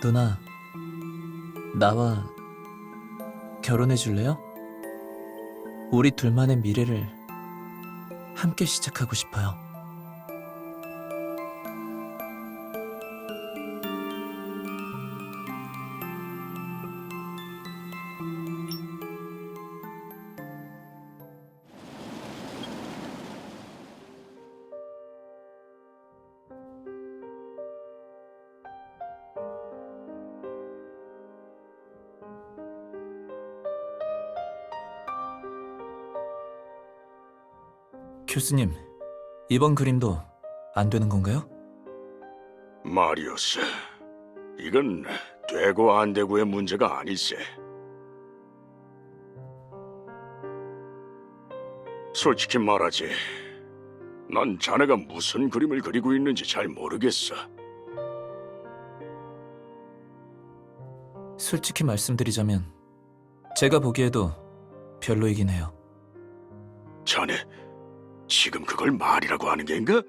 누나, 나와 결혼해 줄래요? 우리 둘만의 미래를 함께 시작하고 싶어요. 교수님, 이번 그림도 안 되는 건가요? 마리우스, 이건 되고 안 되고의 문제가 아닐세. 솔직히 말하지, 난 자네가 무슨 그림을 그리고 있는지 잘 모르겠어. 솔직히 말씀드리자면 제가 보기에도 별로이긴 해요. 자네, 지금 그걸 말이라고 하는 겐가?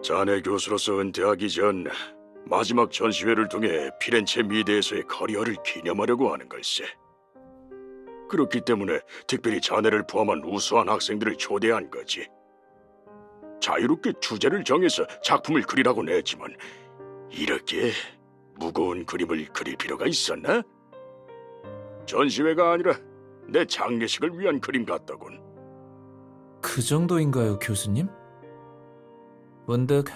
자네 교수로서 은퇴하기 전 마지막 전시회를 통해 피렌체 미대에서의 커리어를 기념하려고 하는 걸세. 그렇기 때문에 특별히 자네를 포함한 우수한 학생들을 초대한 거지. 자유롭게 주제를 정해서 작품을 그리라고 냈지만 이렇게 무거운 그림을 그릴 필요가 있었나? 전시회가 아니라 내 장례식을 위한 그림 같더군. 그 정도인가요, 교수님? 문득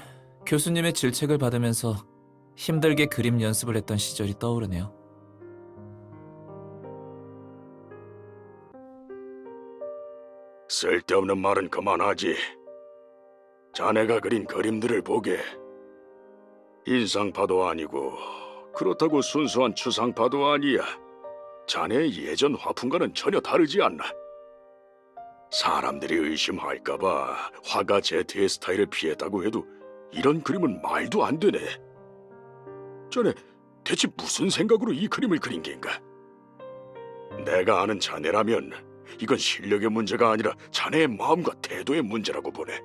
교수님의 질책을 받으면서 힘들게 그림 연습을 했던 시절이 떠오르네요. 쓸데없는 말은 그만하지. 자네가 그린 그림들을 보게. 인상파도 아니고 그렇다고 순수한 추상파도 아니야. 자네의 예전 화풍과는 전혀 다르지 않나. 사람들이 의심할까봐 화가 제트의 스타일을 피했다고 해도 이런 그림은 말도 안 되네. 자네 대체 무슨 생각으로 이 그림을 그린 겐가? 내가 아는 자네라면 이건 실력의 문제가 아니라 자네의 마음과 태도의 문제라고 보네.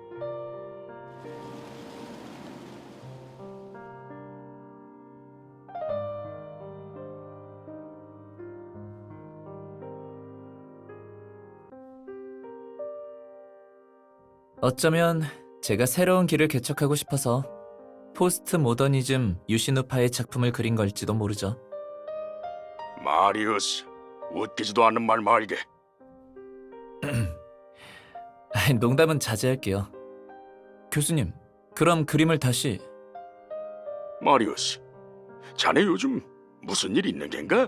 어쩌면 제가 새로운 길을 개척하고 싶어서 포스트 모더니즘 유신우파의 작품을 그린 걸지도 모르죠. 마리우스, 웃기지도 않는 말 말게. 농담은 자제할게요. 교수님, 그럼 그림을 다시... 마리우스, 자네 요즘 무슨 일 있는 겐가?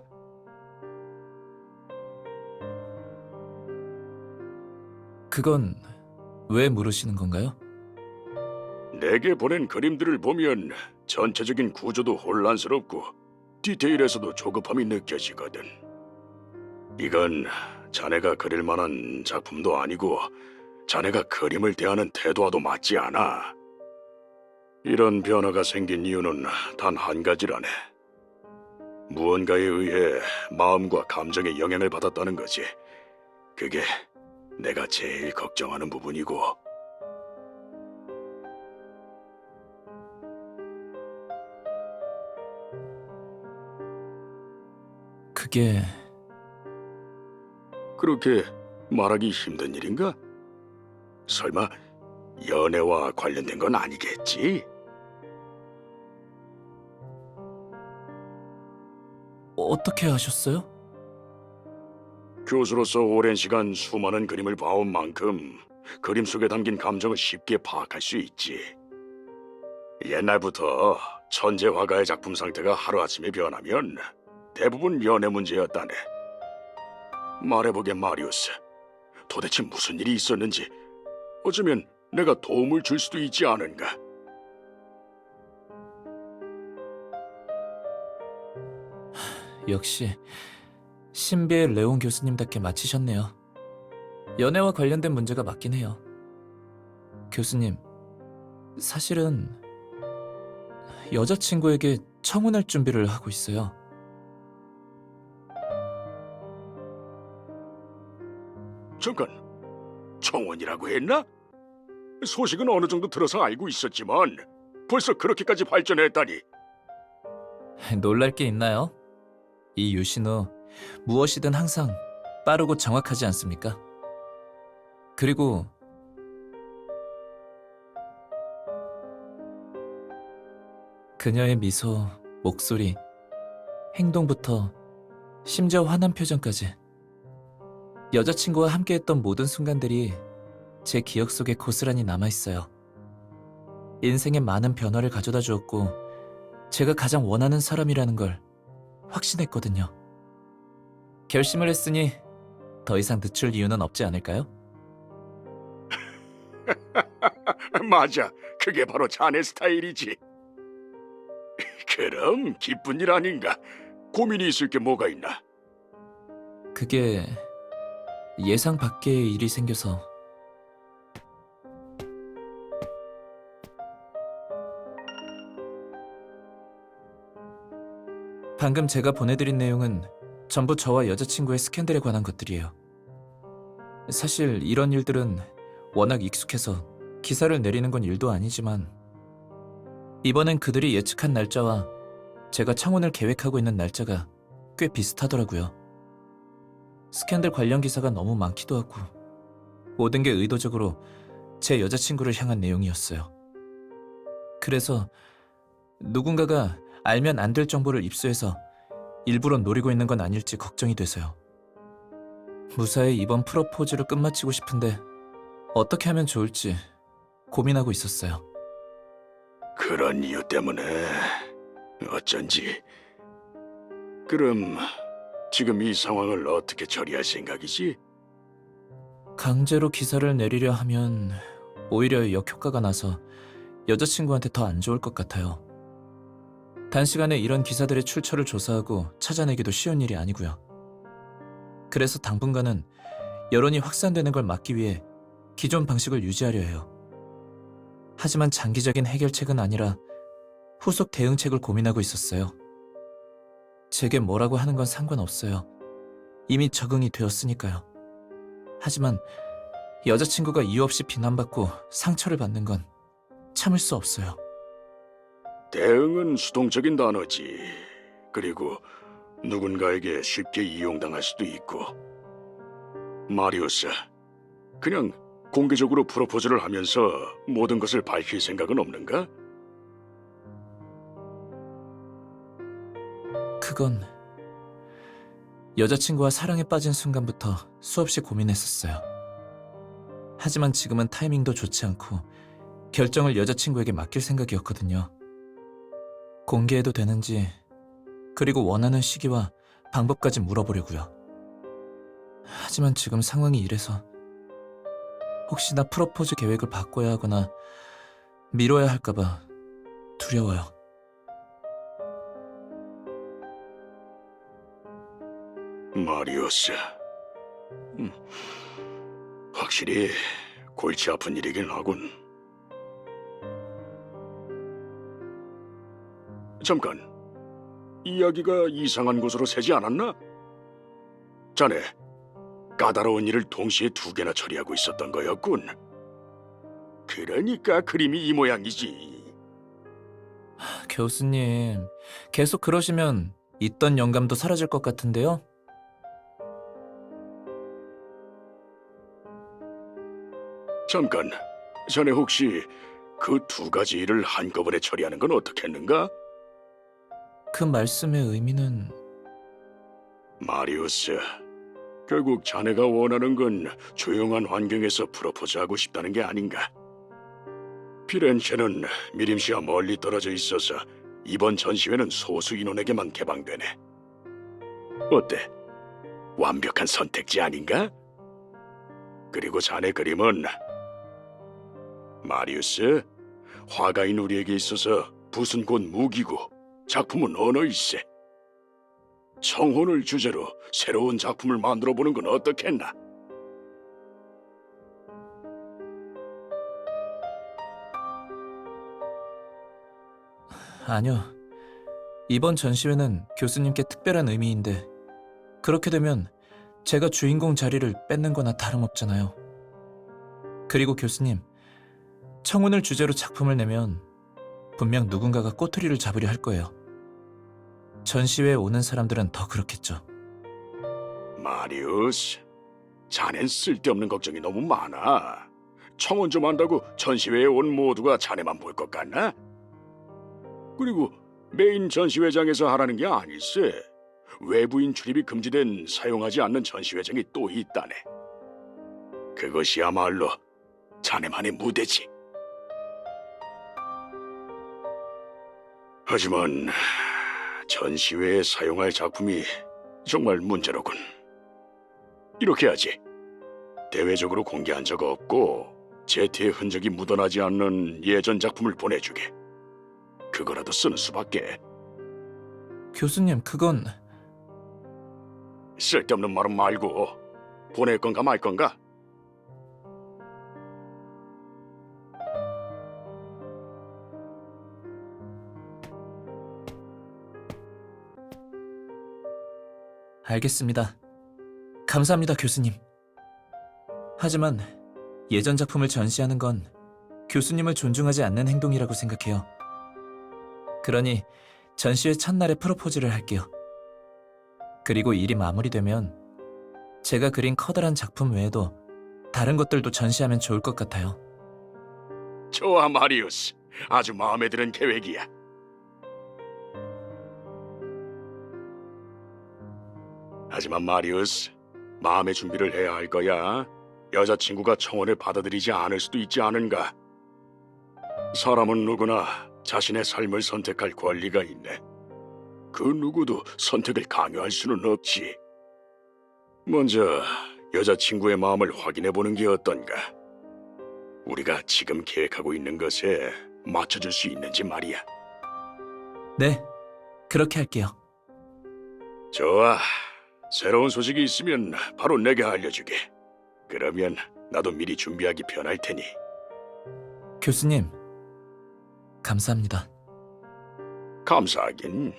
그건 왜 물으시는 건가요? 내게 보낸 그림들을 보면 전체적인 구조도 혼란스럽고 디테일에서도 조급함이 느껴지거든. 이건 자네가 그릴 만한 작품도 아니고 자네가 그림을 대하는 태도와도 맞지 않아. 이런 변화가 생긴 이유는 단 한 가지라네. 무언가에 의해 마음과 감정에 영향을 받았다는 거지. 그게 내가 제일 걱정하는 부분이고. 그게... 그렇게 말하기 힘든 일인가? 설마 연애와 관련된 건 아니겠지? 어떻게 아셨어요? 교수로서 오랜 시간 수많은 그림을 봐온 만큼 그림 속에 담긴 감정을 쉽게 파악할 수 있지. 옛날부터 천재 화가의 작품 상태가 하루아침에 변하면 대부분 연애 문제였다네. 말해보게 마리우스, 도대체 무슨 일이 있었는지 어쩌면 내가 도움을 줄 수도 있지 않은가? 역시 신비의 레온 교수님답게 마치셨네요. 연애와 관련된 문제가 맞긴 해요. 교수님, 사실은 여자친구에게 청혼할 준비를 하고 있어요. 잠깐, 청혼이라고 했나? 소식은 어느 정도 들어서 알고 있었지만 벌써 그렇게까지 발전했다니. 놀랄 게 있나요? 이 유신우 무엇이든 항상 빠르고 정확하지 않습니까? 그리고 그녀의 미소, 목소리, 행동부터 심지어 화난 표정까지 여자친구와 함께했던 모든 순간들이 제 기억 속에 고스란히 남아있어요. 인생에 많은 변화를 가져다 주었고 제가 가장 원하는 사람이라는 걸 확신했거든요. 결심을 했으니 더 이상 늦출 이유는 없지 않을까요? 맞아, 그게 바로 자네 스타일이지. 그럼 기쁜 일 아닌가? 고민이 있을 게 뭐가 있나? 그게 예상 밖의 일이 생겨서 방금 제가 보내드린 내용은 전부 저와 여자친구의 스캔들에 관한 것들이에요. 사실 이런 일들은 워낙 익숙해서 기사를 내리는 건 일도 아니지만 이번엔 그들이 예측한 날짜와 제가 청혼을 계획하고 있는 날짜가 꽤 비슷하더라고요. 스캔들 관련 기사가 너무 많기도 하고 모든 게 의도적으로 제 여자친구를 향한 내용이었어요. 그래서 누군가가 알면 안 될 정보를 입수해서 일부러 노리고 있는 건 아닐지 걱정이 돼서요. 무사히 이번 프로포즈를 끝마치고 싶은데 어떻게 하면 좋을지 고민하고 있었어요. 그런 이유 때문에 어쩐지. 그럼 지금 이 상황을 어떻게 처리할 생각이지? 강제로 기사를 내리려 하면 오히려 역효과가 나서 여자친구한테 더 안 좋을 것 같아요. 단시간에 이런 기사들의 출처를 조사하고 찾아내기도 쉬운 일이 아니고요. 그래서 당분간은 여론이 확산되는 걸 막기 위해 기존 방식을 유지하려 해요. 하지만 장기적인 해결책은 아니라 후속 대응책을 고민하고 있었어요. 제게 뭐라고 하는 건 상관없어요. 이미 적응이 되었으니까요. 하지만 여자친구가 이유 없이 비난받고 상처를 받는 건 참을 수 없어요. 대응은 수동적인 단어지. 그리고 누군가에게 쉽게 이용당할 수도 있고. 마리우스, 그냥 공개적으로 프로포즈를 하면서 모든 것을 밝힐 생각은 없는가? 그건 여자친구와 사랑에 빠진 순간부터 수없이 고민했었어요. 하지만 지금은 타이밍도 좋지 않고 결정을 여자친구에게 맡길 생각이었거든요. 공개해도 되는지, 그리고 원하는 시기와 방법까지 물어보려고요. 하지만 지금 상황이 이래서 혹시나 프로포즈 계획을 바꿔야 하거나 미뤄야 할까봐 두려워요. 마리우스, 확실히 골치 아픈 일이긴 하군. 잠깐, 이야기가 이상한 곳으로 새지 않았나? 자네, 까다로운 일을 동시에 두 개나 처리하고 있었던 거였군. 그러니까 그림이 이 모양이지. 교수님, 계속 그러시면 있던 영감도 사라질 것 같은데요? 잠깐, 자네 혹시 그 두 가지 일을 한꺼번에 처리하는 건 어떻겠는가? 그 말씀의 의미는... 마리우스, 결국 자네가 원하는 건 조용한 환경에서 프로포즈하고 싶다는 게 아닌가? 피렌체는 미림시와 멀리 떨어져 있어서 이번 전시회는 소수 인원에게만 개방되네. 어때? 완벽한 선택지 아닌가? 그리고 자네 그림은... 마리우스, 화가인 우리에게 있어서 붓은 곧 무기고 작품은 언어일세. 청혼을 주제로 새로운 작품을 만들어보는 건 어떻겠나? 아니요. 이번 전시회는 교수님께 특별한 의미인데 그렇게 되면 제가 주인공 자리를 뺏는 거나 다름없잖아요. 그리고 교수님, 청혼을 주제로 작품을 내면 분명 누군가가 꼬투리를 잡으려 할 거예요. 전시회에 오는 사람들은 더 그렇겠죠. 마리우스, 자넨 쓸데없는 걱정이 너무 많아. 청혼 좀 한다고 전시회에 온 모두가 자네만 볼 것 같나? 그리고 메인 전시회장에서 하라는 게 아닐세. 외부인 출입이 금지된 사용하지 않는 전시회장이 또 있다네. 그것이야말로 자네만의 무대지. 하지만 전시회에 사용할 작품이 정말 문제로군. 이렇게 하지. 대외적으로 공개한 적 없고 제티의 흔적이 묻어나지 않는 예전 작품을 보내주게. 그거라도 쓰는 수밖에. 교수님, 그건... 쓸데없는 말은 말고 보낼 건가 말 건가? 알겠습니다. 감사합니다, 교수님. 하지만 예전 작품을 전시하는 건 교수님을 존중하지 않는 행동이라고 생각해요. 그러니 전시회 첫날에 프로포즈를 할게요. 그리고 일이 마무리되면 제가 그린 커다란 작품 외에도 다른 것들도 전시하면 좋을 것 같아요. 좋아, 마리우스. 아주 마음에 드는 계획이야. 하지만 마리우스, 마음의 준비를 해야 할 거야. 여자친구가 청혼을 받아들이지 않을 수도 있지 않은가? 사람은 누구나 자신의 삶을 선택할 권리가 있네. 그 누구도 선택을 강요할 수는 없지. 먼저 여자친구의 마음을 확인해보는 게 어떤가? 우리가 지금 계획하고 있는 것에 맞춰줄 수 있는지 말이야. 네, 그렇게 할게요. 좋아. 새로운 소식이 있으면 바로 내게 알려주게. 그러면 나도 미리 준비하기 편할 테니. 교수님, 감사합니다. 감사하긴.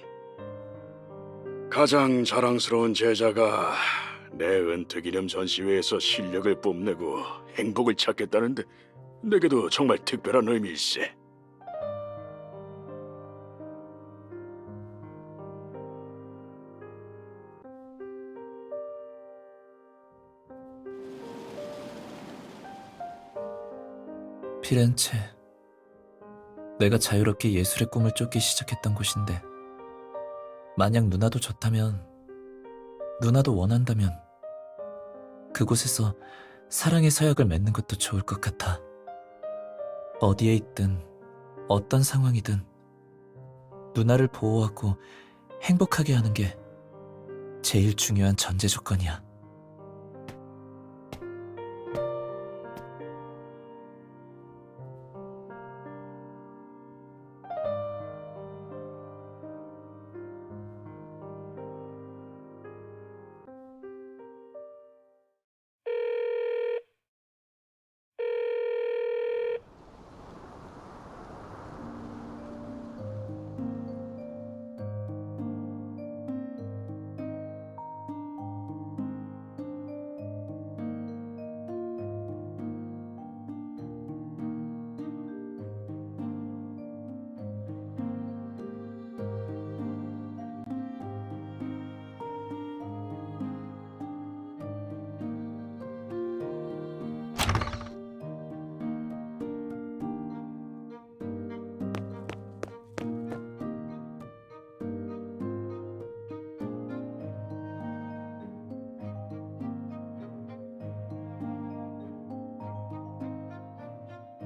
가장 자랑스러운 제자가 내 은퇴기념 전시회에서 실력을 뽐내고 행복을 찾겠다는데 내게도 정말 특별한 의미일세. 피렌체. 내가 자유롭게 예술의 꿈을 쫓기 시작했던 곳인데 만약 누나도 좋다면, 누나도 원한다면 그곳에서 사랑의 서약을 맺는 것도 좋을 것 같아. 어디에 있든 어떤 상황이든 누나를 보호하고 행복하게 하는 게 제일 중요한 전제 조건이야.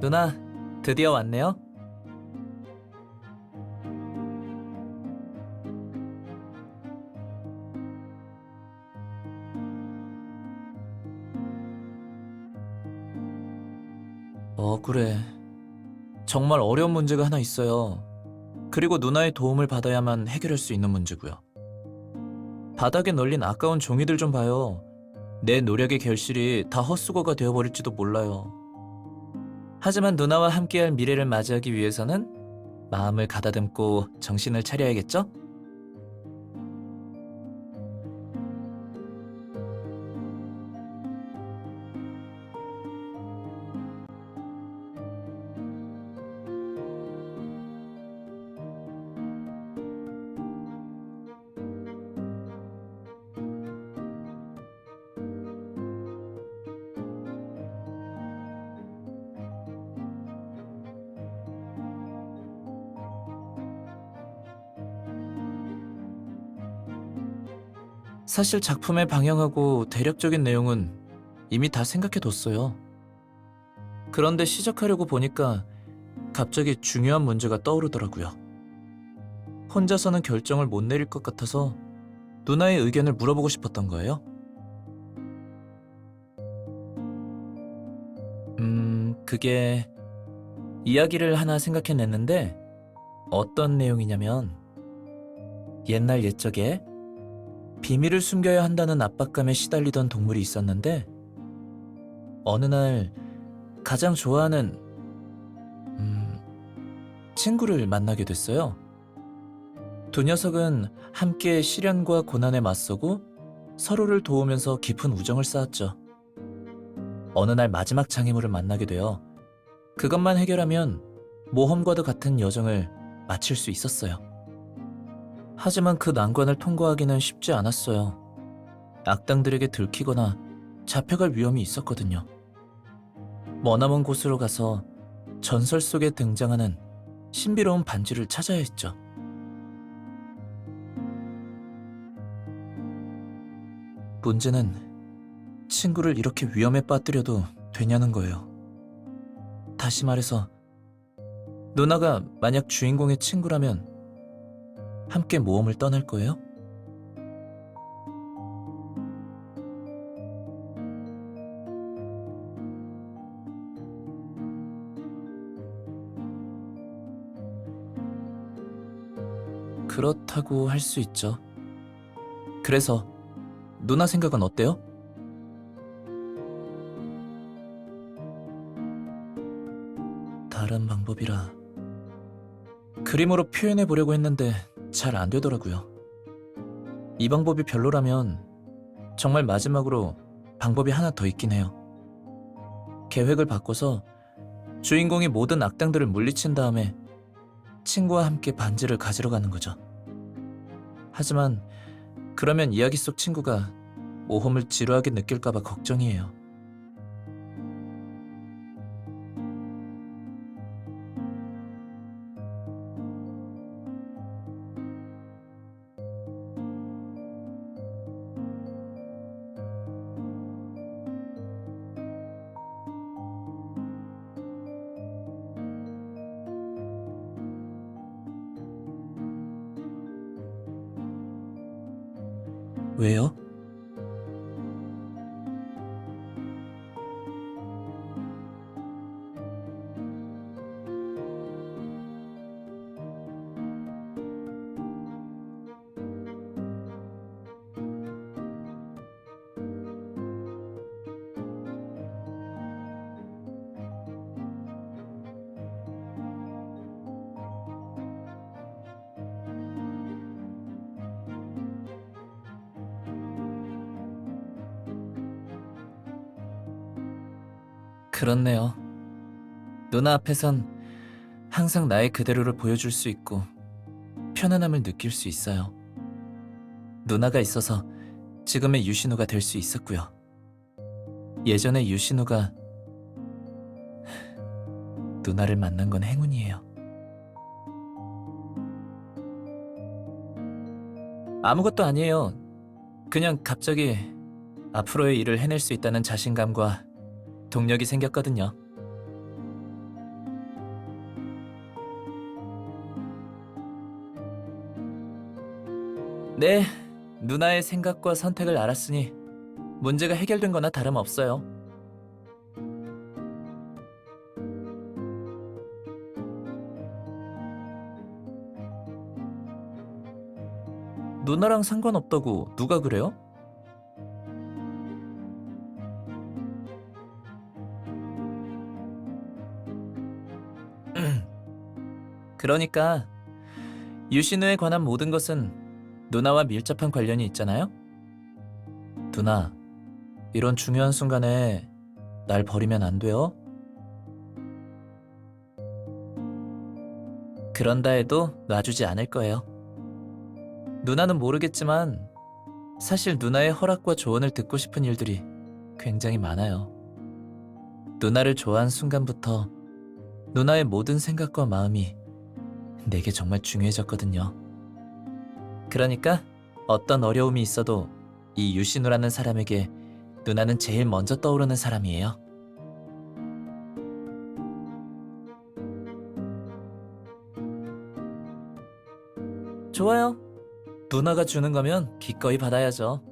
누나, 드디어 왔네요. 억울해. 정말 어려운 문제가 하나 있어요. 그리고 누나의 도움을 받아야만 해결할 수 있는 문제고요. 바닥에 널린 아까운 종이들 좀 봐요. 내 노력의 결실이 다 헛수고가 되어버릴지도 몰라요. 하지만 누나와 함께할 미래를 맞이하기 위해서는 마음을 가다듬고 정신을 차려야겠죠? 사실 작품의 방향하고 대략적인 내용은 이미 다 생각해뒀어요. 그런데 시작하려고 보니까 갑자기 중요한 문제가 떠오르더라고요. 혼자서는 결정을 못 내릴 것 같아서 누나의 의견을 물어보고 싶었던 거예요. 그게 이야기를 하나 생각해냈는데 어떤 내용이냐면 옛날 옛적에 비밀을 숨겨야 한다는 압박감에 시달리던 동물이 있었는데 어느 날 가장 좋아하는 친구를 만나게 됐어요. 두 녀석은 함께 시련과 고난에 맞서고 서로를 도우면서 깊은 우정을 쌓았죠. 어느 날 마지막 장애물을 만나게 되어 그것만 해결하면 모험과도 같은 여정을 마칠 수 있었어요. 하지만 그 난관을 통과하기는 쉽지 않았어요. 악당들에게 들키거나 잡혀갈 위험이 있었거든요. 머나먼 곳으로 가서 전설 속에 등장하는 신비로운 반지를 찾아야 했죠. 문제는 친구를 이렇게 위험에 빠뜨려도 되냐는 거예요. 다시 말해서 누나가 만약 주인공의 친구라면 함께 모험을 떠날 거예요? 그렇다고 할 수 있죠. 그래서 누나 생각은 어때요? 다른 방법이라 그림으로 표현해 보려고 했는데 잘 안 되더라고요. 이 방법이 별로라면 정말 마지막으로 방법이 하나 더 있긴 해요. 계획을 바꿔서 주인공이 모든 악당들을 물리친 다음에 친구와 함께 반지를 가지러 가는 거죠. 하지만 그러면 이야기 속 친구가 모험을 지루하게 느낄까봐 걱정이에요. 왜요? 그렇네요. 누나 앞에선 항상 나의 그대로를 보여줄 수 있고 편안함을 느낄 수 있어요. 누나가 있어서 지금의 유신우가 될 수 있었고요. 예전의 유신우가 누나를 만난 건 행운이에요. 아무것도 아니에요. 그냥 갑자기 앞으로의 일을 해낼 수 있다는 자신감과 동력이 생겼거든요. 네, 누나의 생각과 선택을 알았으니 문제가 해결된 거나 다름없어요. 누나랑 상관없다고 누가 그래요? 그러니까 유신우에 관한 모든 것은 누나와 밀접한 관련이 있잖아요? 누나, 이런 중요한 순간에 날 버리면 안 돼요? 그런다 해도 놔주지 않을 거예요. 누나는 모르겠지만 사실 누나의 허락과 조언을 듣고 싶은 일들이 굉장히 많아요. 누나를 좋아한 순간부터 누나의 모든 생각과 마음이 내게 정말 중요해졌거든요. 그러니까 어떤 어려움이 있어도 이 유신우라는 사람에게 누나는 제일 먼저 떠오르는 사람이에요. 좋아요. 누나가 주는 거면 기꺼이 받아야죠.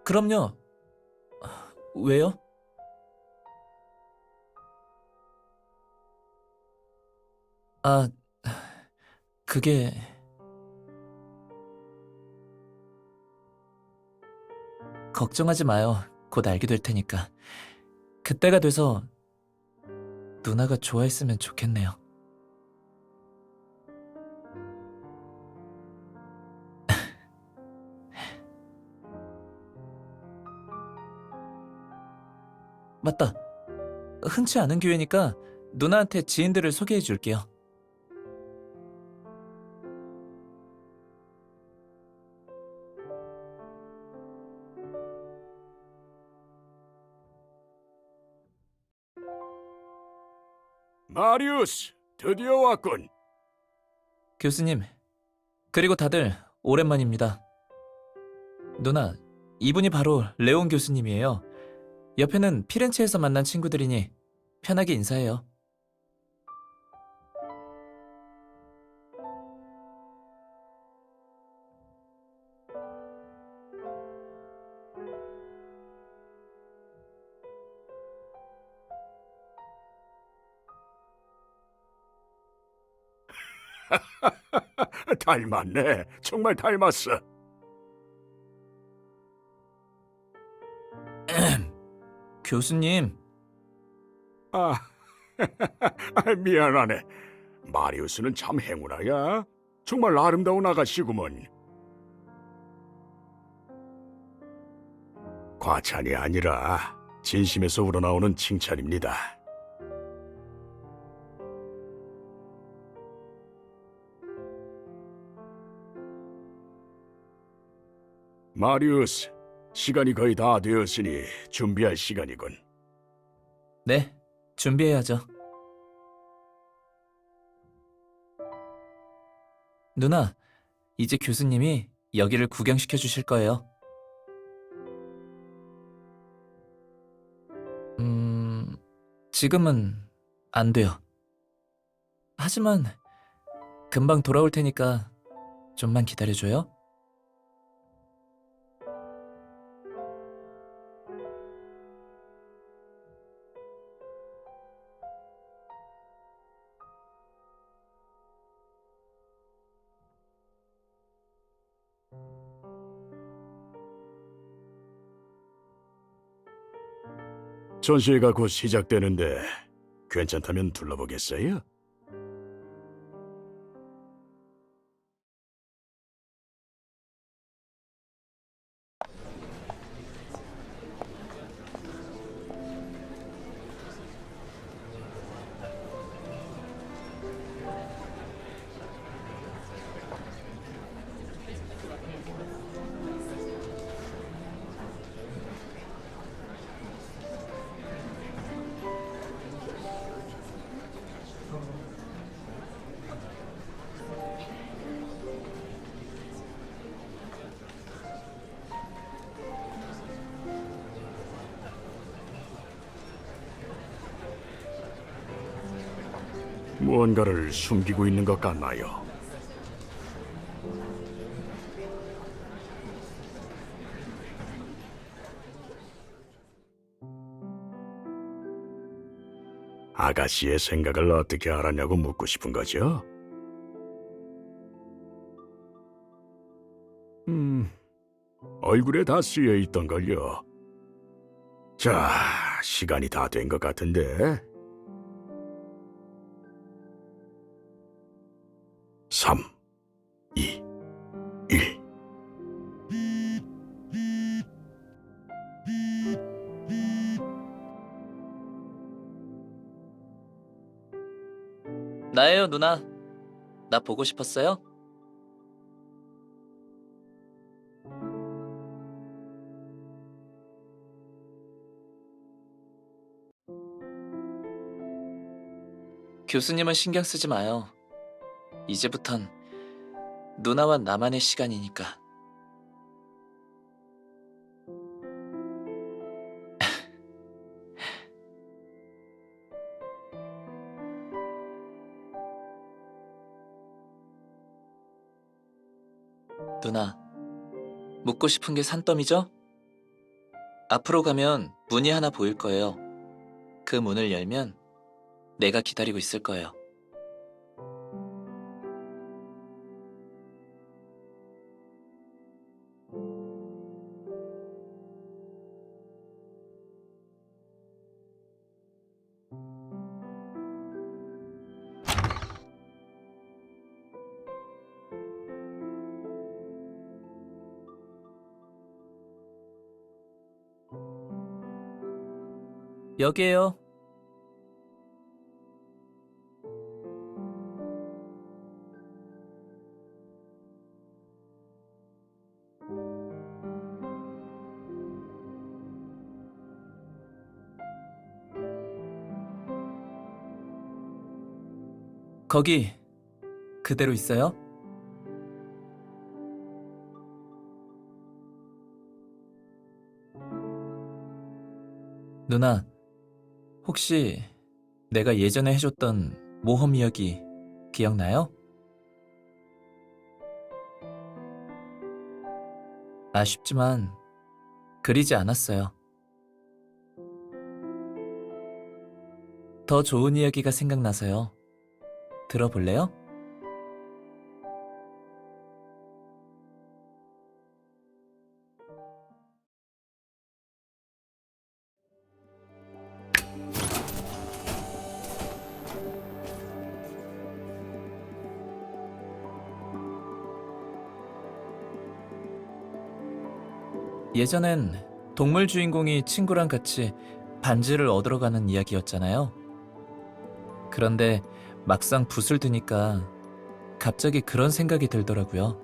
그럼요. 왜요? 아, 그게... 걱정하지 마요. 곧 알게 될 테니까. 그때가 돼서 누나가 좋아했으면 좋겠네요. 맞다. 흔치 않은 기회니까 누나한테 지인들을 소개해 줄게요. 마리우스, 드디어 왔군. 교수님, 그리고 다들 오랜만입니다. 누나, 이분이 바로 레온 교수님이에요. 옆에는 피렌체에서 만난 친구들이니 편하게 인사해요. 닮았네. 정말 닮았어. 교수님, 아, 미안하네. 마리우스는 참 행운아야. 정말 아름다운 아가씨구먼. 과찬이 아니라 진심에서 우러나오는 칭찬입니다. 마리우스, 시간이 거의 다 되었으니 준비할 시간이군. 네, 준비해야죠. 누나, 이제 교수님이 여기를 구경시켜 주실 거예요. 지금은 안 돼요. 하지만 금방 돌아올 테니까 좀만 기다려줘요. 전시회가 곧 시작되는데 괜찮다면 둘러보겠어요? 무언가를 숨기고 있는 것 같나요? 아가씨의 생각을 어떻게 알았냐고 묻고 싶은 거죠? 얼굴에 다 쓰여 있던 걸요. 자, 시간이 다 된 것 같은데. 3, 2, 1. 나예요, 누나. 나 보고 싶었어요? 교수님은 신경 쓰지 마요. 이제부턴 누나와 나만의 시간이니까. 누나, 묻고 싶은 게 산더미죠? 앞으로 가면 문이 하나 보일 거예요. 그 문을 열면 내가 기다리고 있을 거예요. 여기에요. 거기 그대로 있어요? 누나, 혹시 내가 예전에 해줬던 모험 이야기 기억나요? 아쉽지만 그리지 않았어요. 더 좋은 이야기가 생각나서요. 들어볼래요? 예전엔 동물 주인공이 친구랑 같이 반지를 얻으러 가는 이야기였잖아요. 그런데 막상 붓을 드니까 갑자기 그런 생각이 들더라고요.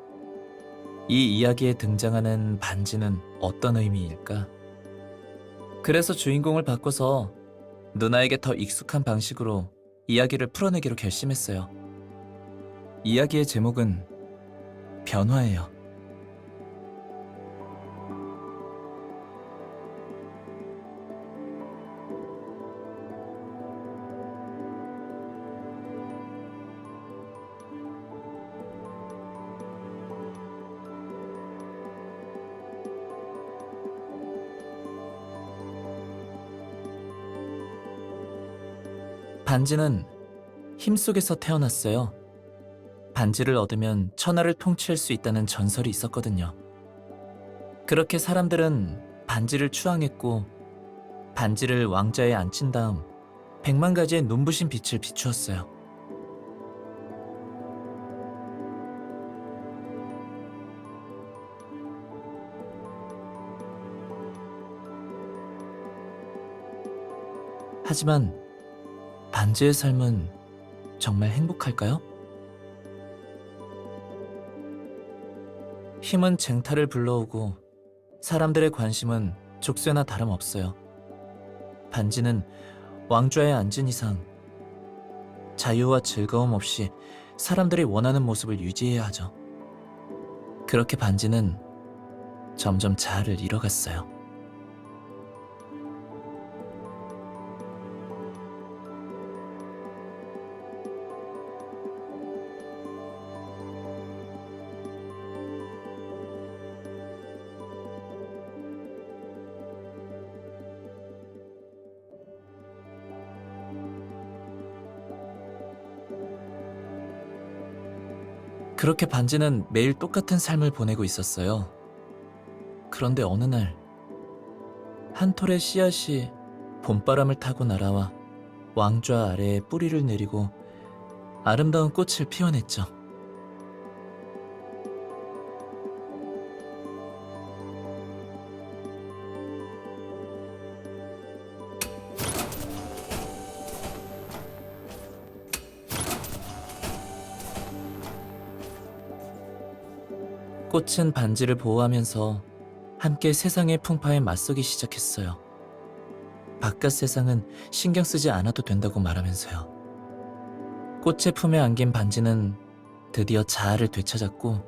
이 이야기에 등장하는 반지는 어떤 의미일까? 그래서 주인공을 바꿔서 누나에게 더 익숙한 방식으로 이야기를 풀어내기로 결심했어요. 이야기의 제목은 변화예요. 반지는 힘 속에서 태어났어요. 반지를 얻으면 천하를 통치할 수 있다는 전설이 있었거든요. 그렇게 사람들은 반지를 추앙했고 반지를 왕좌에 앉힌 다음 100만 가지의 눈부신 빛을 비추었어요. 하지만 반지의 삶은 정말 행복할까요? 힘은 쟁탈을 불러오고 사람들의 관심은 족쇄나 다름없어요. 반지는 왕좌에 앉은 이상 자유와 즐거움 없이 사람들이 원하는 모습을 유지해야 하죠. 그렇게 반지는 점점 자아를 잃어갔어요. 그렇게 반지는 매일 똑같은 삶을 보내고 있었어요. 그런데 어느 날, 한 톨의 씨앗이 봄바람을 타고 날아와 왕좌 아래에 뿌리를 내리고 아름다운 꽃을 피워냈죠. 꽃은 반지를 보호하면서 함께 세상의 풍파에 맞서기 시작했어요. 바깥 세상은 신경 쓰지 않아도 된다고 말하면서요. 꽃의 품에 안긴 반지는 드디어 자아를 되찾았고,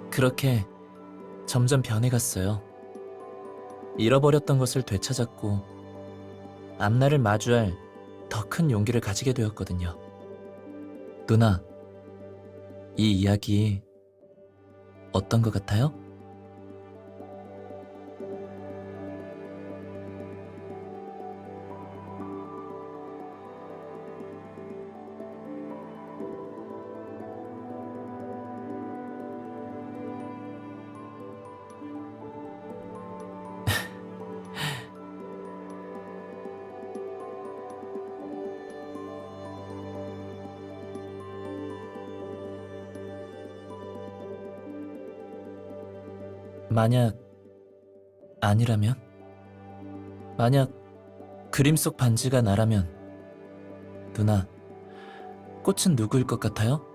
그렇게 점점 변해갔어요. 잃어버렸던 것을 되찾았고, 앞날을 마주할 더 큰 용기를 가지게 되었거든요. 누나, 이 이야기 어떤 것 같아요? 만약 아니라면? 만약 그림 속 반지가 나라면, 누나, 꽃은 누구일 것 같아요?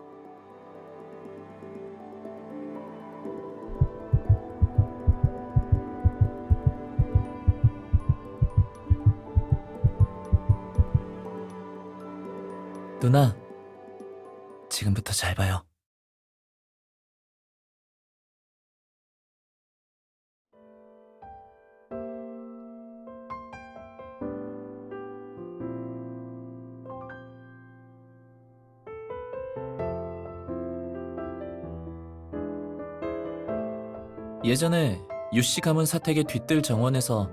누나, 지금부터 잘 봐요. 예전에 유씨 가문 사택의 뒤뜰 정원에서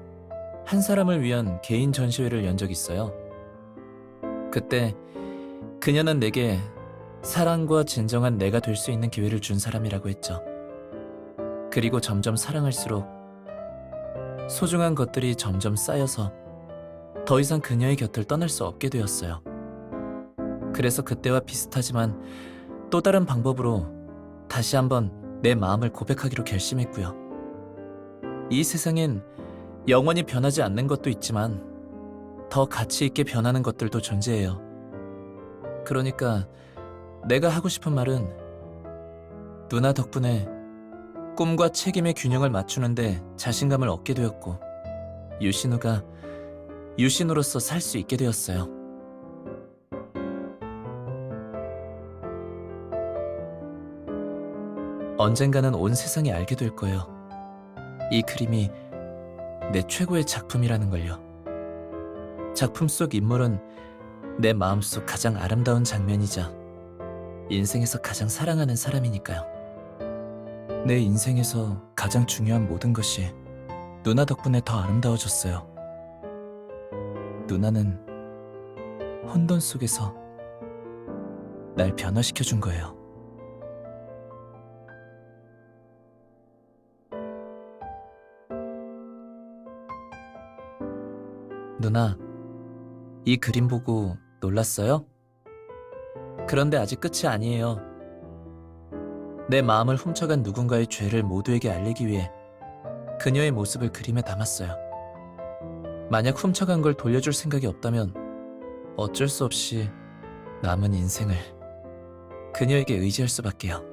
한 사람을 위한 개인 전시회를 연 적 있어요. 그때 그녀는 내게 사랑과 진정한 내가 될 수 있는 기회를 준 사람이라고 했죠. 그리고 점점 사랑할수록 소중한 것들이 점점 쌓여서 더 이상 그녀의 곁을 떠날 수 없게 되었어요. 그래서 그때와 비슷하지만 또 다른 방법으로 다시 한번 내 마음을 고백하기로 결심했고요. 이 세상엔 영원히 변하지 않는 것도 있지만 더 가치 있게 변하는 것들도 존재해요. 그러니까 내가 하고 싶은 말은, 누나 덕분에 꿈과 책임의 균형을 맞추는데 자신감을 얻게 되었고, 유신우가 유신우로서 살 수 있게 되었어요. 언젠가는 온 세상이 알게 될 거예요. 이 그림이 내 최고의 작품이라는 걸요. 작품 속 인물은 내 마음속 가장 아름다운 장면이자 인생에서 가장 사랑하는 사람이니까요. 내 인생에서 가장 중요한 모든 것이 누나 덕분에 더 아름다워졌어요. 누나는 혼돈 속에서 날 변화시켜준 거예요. 누나, 이 그림 보고 놀랐어요? 그런데 아직 끝이 아니에요. 내 마음을 훔쳐간 누군가의 죄를 모두에게 알리기 위해 그녀의 모습을 그림에 담았어요. 만약 훔쳐간 걸 돌려줄 생각이 없다면 어쩔 수 없이 남은 인생을 그녀에게 의지할 수밖에요.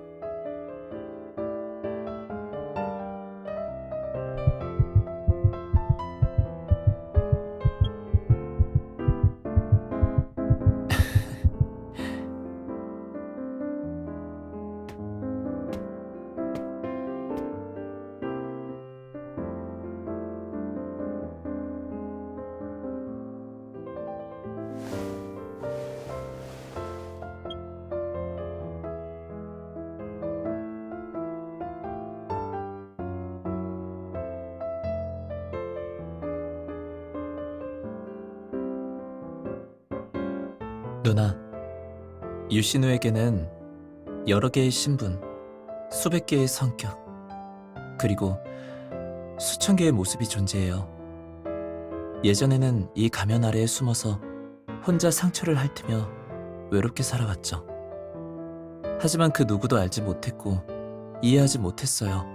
누나, 유신우에게는 여러 개의 신분, 수백 개의 성격, 그리고 수천 개의 모습이 존재해요. 예전에는 이 가면 아래에 숨어서 혼자 상처를 핥으며 외롭게 살아왔죠. 하지만 그 누구도 알지 못했고 이해하지 못했어요.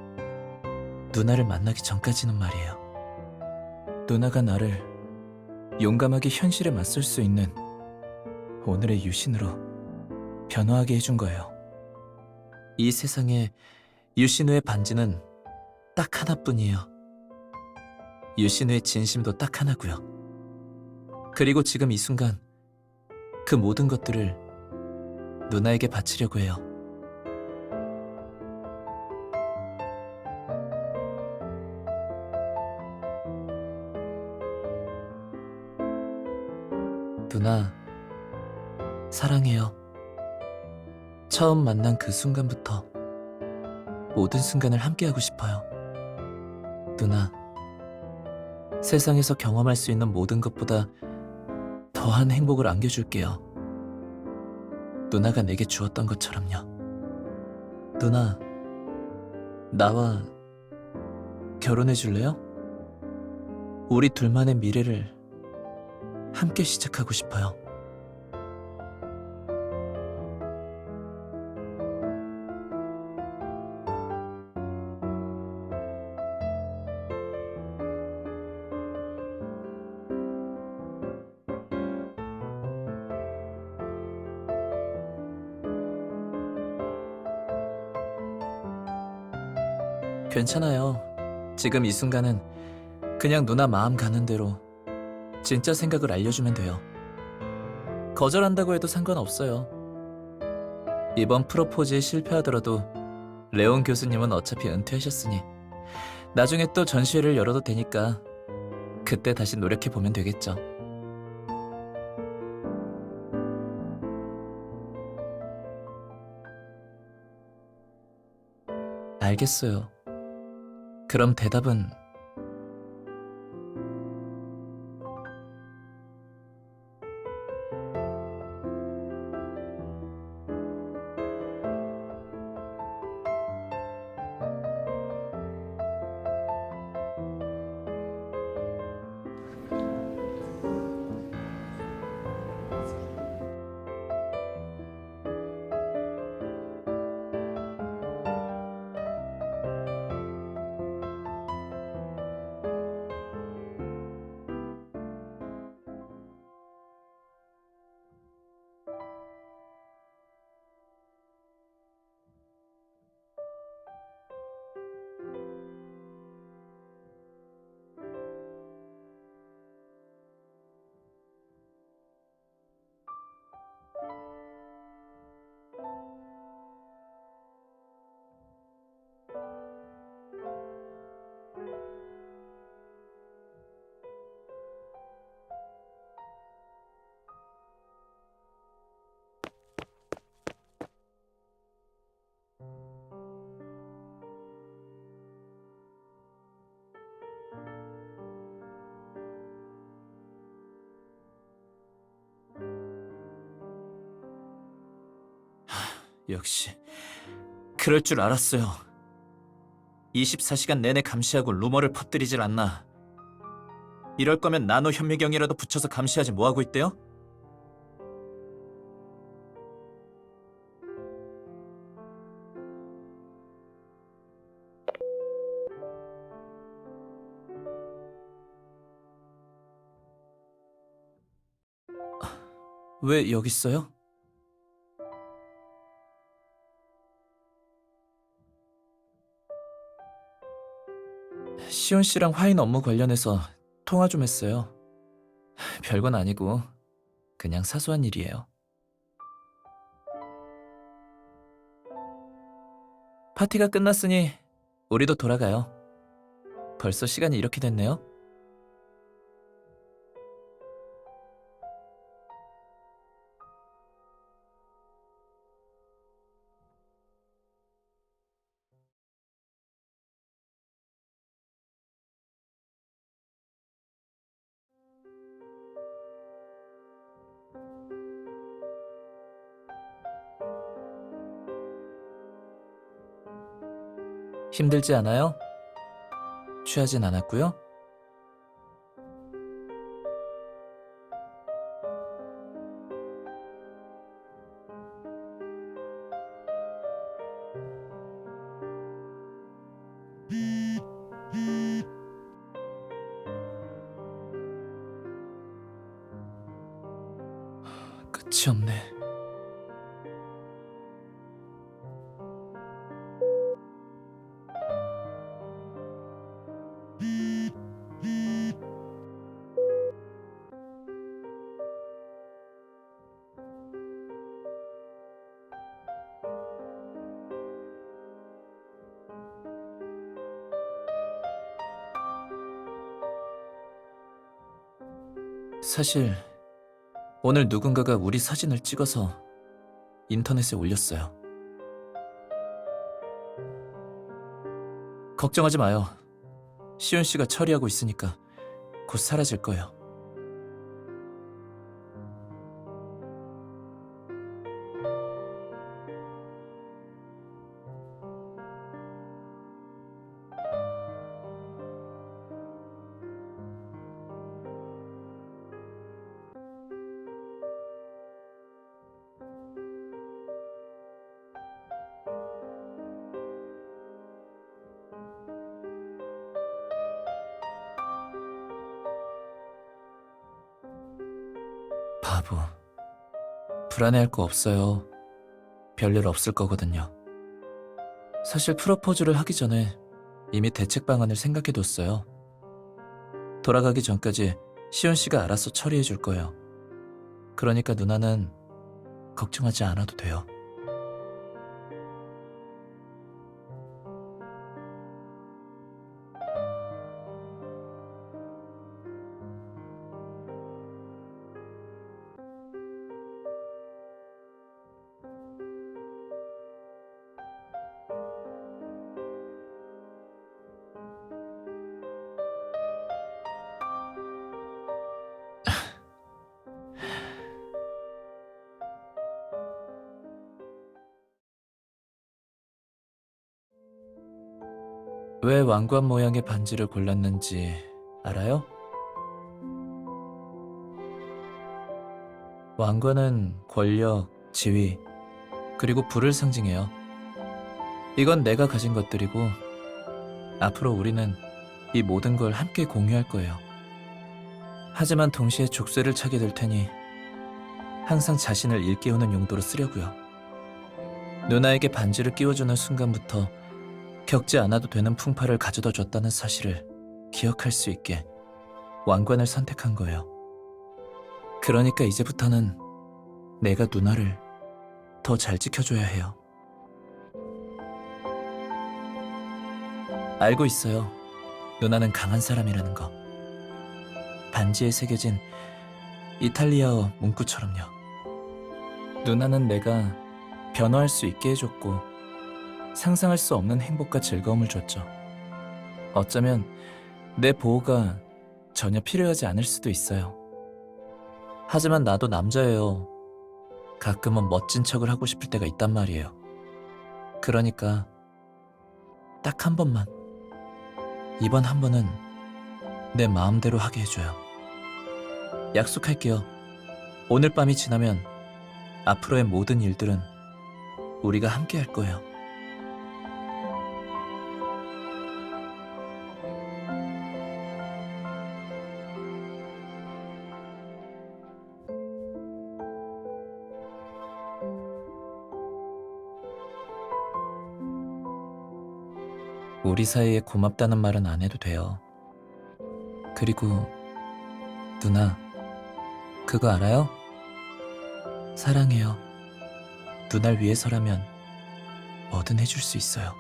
누나를 만나기 전까지는 말이에요. 누나가 나를 용감하게 현실에 맞설 수 있는 오늘의 유신으로 변화하게 해준 거예요. 이 세상에 유신우의 반지는 딱 하나뿐이에요. 유신우의 진심도 딱 하나고요. 그리고 지금 이 순간 그 모든 것들을 누나에게 바치려고 해요. 누나, 사랑해요. 처음 만난 그 순간부터 모든 순간을 함께하고 싶어요. 누나, 세상에서 경험할 수 있는 모든 것보다 더한 행복을 안겨줄게요. 누나가 내게 주었던 것처럼요. 누나, 나와 결혼해 줄래요? 우리 둘만의 미래를 함께 시작하고 싶어요. 괜찮아요. 지금 이 순간은 그냥 누나 마음 가는 대로 진짜 생각을 알려주면 돼요. 거절한다고 해도 상관없어요. 이번 프로포즈에 실패하더라도 레온 교수님은 어차피 은퇴하셨으니 나중에 또 전시회를 열어도 되니까 그때 다시 노력해보면 되겠죠. 알겠어요. 그럼 대답은 역시 그럴 줄 알았어요. 24시간 내내 감시하고 루머를 퍼뜨리질 않나. 이럴 거면 나노 현미경이라도 붙여서 감시하지 뭐하고 있대요? 왜 여기 있어요? 시온 씨랑 화인 업무 관련해서 통화 좀 했어요. 별건 아니고 그냥 사소한 일이에요. 파티가 끝났으니 우리도 돌아가요. 벌써 시간이 이렇게 됐네요. 힘들지 않아요? 취하진 않았고요? 끝이 없네. 사실 오늘 누군가가 우리 사진을 찍어서 인터넷에 올렸어요. 걱정하지 마요. 시온 씨가 처리하고 있으니까 곧 사라질 거예요. 바보. 불안해할 거 없어요. 별일 없을 거거든요. 사실 프로포즈를 하기 전에 이미 대책 방안을 생각해뒀어요. 돌아가기 전까지 시온 씨가 알아서 처리해 줄 거예요. 그러니까 누나는 걱정하지 않아도 돼요. 왜 왕관 모양의 반지를 골랐는지 알아요? 왕관은 권력, 지위, 그리고 부를 상징해요. 이건 내가 가진 것들이고 앞으로 우리는 이 모든 걸 함께 공유할 거예요. 하지만 동시에 족쇄를 차게 될 테니 항상 자신을 일깨우는 용도로 쓰려고요. 누나에게 반지를 끼워주는 순간부터 겪지 않아도 되는 풍파를 가져다 줬다는 사실을 기억할 수 있게 왕관을 선택한 거예요. 그러니까 이제부터는 내가 누나를 더 잘 지켜줘야 해요. 알고 있어요. 누나는 강한 사람이라는 거. 반지에 새겨진 이탈리아어 문구처럼요. 누나는 내가 변화할 수 있게 해줬고 상상할 수 없는 행복과 즐거움을 줬죠. 어쩌면 내 보호가 전혀 필요하지 않을 수도 있어요. 하지만 나도 남자예요. 가끔은 멋진 척을 하고 싶을 때가 있단 말이에요. 그러니까 딱 한 번만, 이번 한 번은 내 마음대로 하게 해줘요. 약속할게요. 오늘 밤이 지나면 앞으로의 모든 일들은 우리가 함께 할 거예요. 우리 사이에 고맙다는 말은 안 해도 돼요. 그리고 누나, 그거 알아요? 사랑해요. 누날 위해서라면 뭐든 해줄 수 있어요.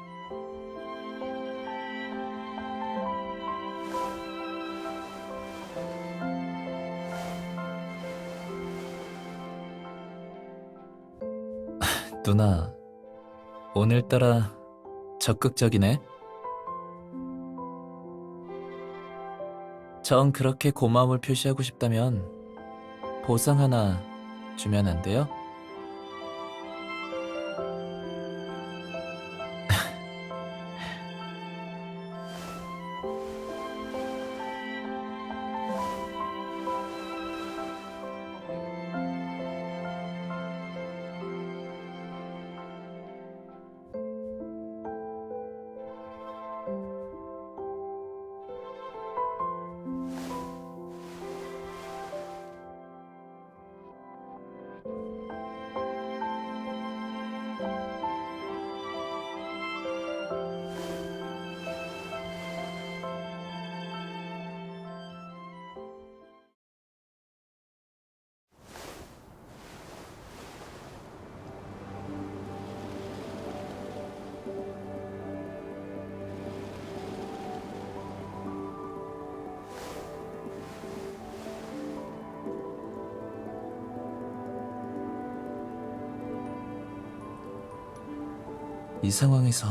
누나, 오늘따라 적극적이네. 정 그렇게 고마움을 표시하고 싶다면 보상 하나 주면 안 돼요? 이 상황에서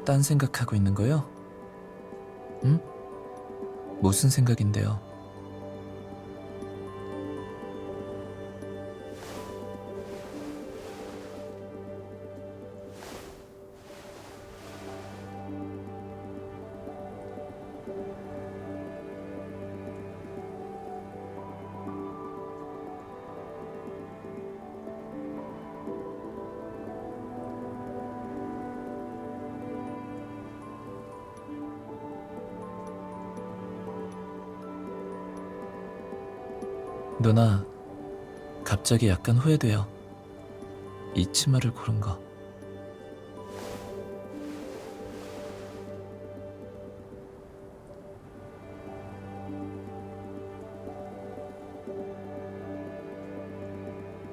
딴 생각하고 있는 거요? 응? 무슨 생각인데요? 누나, 갑자기 약간 후회돼요. 이 치마를 고른 거.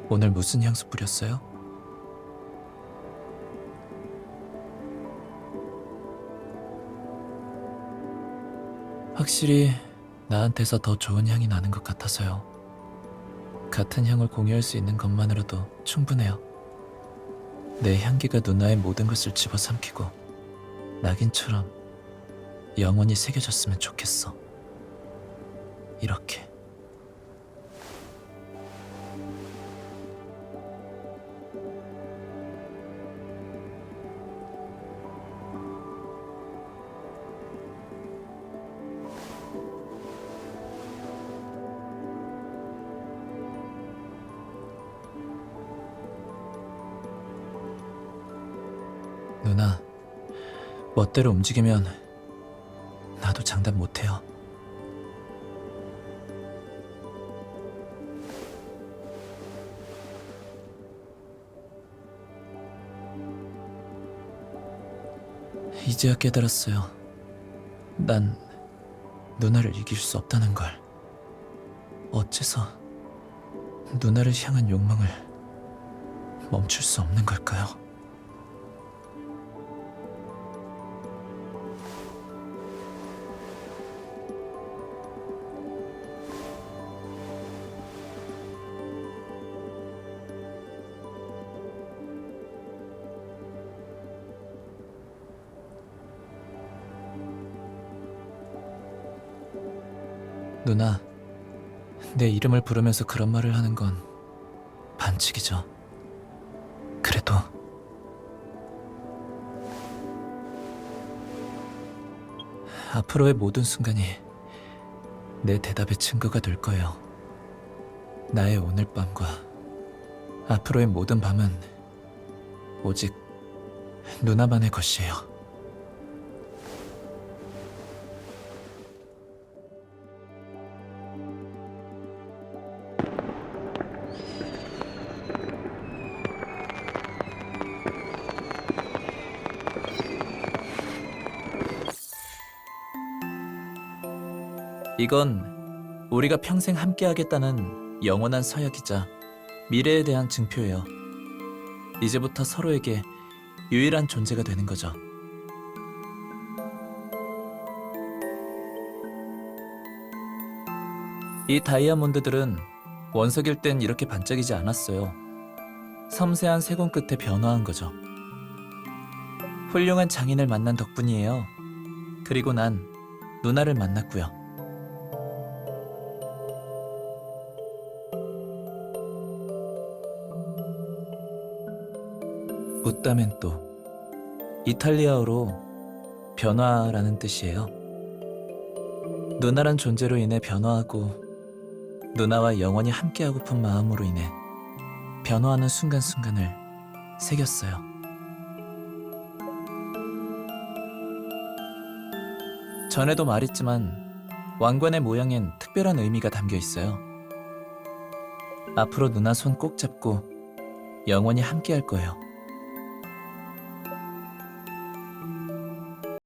오늘 무슨 향수 뿌렸어요? 확실히 나한테서 더 좋은 향이 나는 것 같아서요. 같은 향을 공유할 수 있는 것만으로도 충분해요. 내 향기가 누나의 모든 것을 집어삼키고 낙인처럼 영원히 새겨졌으면 좋겠어. 이렇게. 누나, 멋대로 움직이면 나도 장담 못해요. 이제야 깨달았어요. 난 누나를 이길 수 없다는 걸. 어째서 누나를 향한 욕망을 멈출 수 없는 걸까요? 누나, 내 이름을 부르면서 그런 말을 하는 건 반칙이죠. 그래도 앞으로의 모든 순간이 내 대답의 증거가 될 거예요. 나의 오늘 밤과 앞으로의 모든 밤은 오직 누나만의 것이에요. 이건 우리가 평생 함께하겠다는 영원한 서약이자 미래에 대한 증표예요. 이제부터 서로에게 유일한 존재가 되는 거죠. 이 다이아몬드들은 원석일 땐 이렇게 반짝이지 않았어요. 섬세한 세공 끝에 변화한 거죠. 훌륭한 장인을 만난 덕분이에요. 그리고 난 누나를 만났고요. 무타멘토, 이탈리아어로 변화라는 뜻이에요. 누나란 존재로 인해 변화하고 누나와 영원히 함께하고픈 마음으로 인해 변화하는 순간순간을 새겼어요. 전에도 말했지만 왕관의 모양엔 특별한 의미가 담겨 있어요. 앞으로 누나 손 꼭 잡고 영원히 함께할 거예요.